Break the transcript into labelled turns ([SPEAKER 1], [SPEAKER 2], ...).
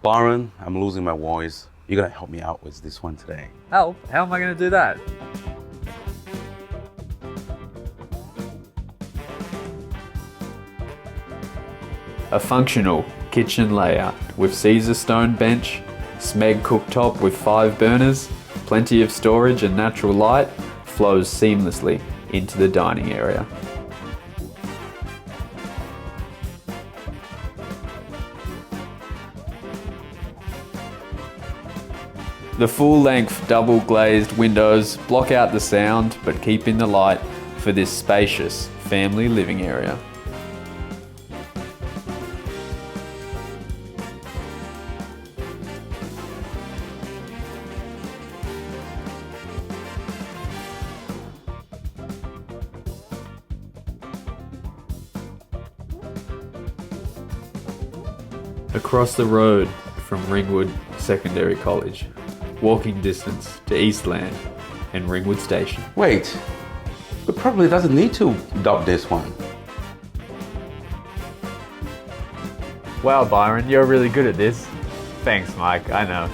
[SPEAKER 1] Byron, I'm losing my voice. You're gonna help me out with this one today.
[SPEAKER 2] Help? How am I going to do that? A functional kitchen layout with Caesar stone bench, Smeg cooktop with 5 burners, plenty of storage and natural light, flows seamlessly into the dining area. The full-length double-glazed windows block out the sound but keep in the light for this spacious family living area. Across the road from Ringwood Secondary College, walking distance to Eastland and Ringwood Station.
[SPEAKER 1] Wait, we probably doesn't need to adopt this one.
[SPEAKER 2] Wow, Byron, you're really good at this. Thanks, Mike, I know.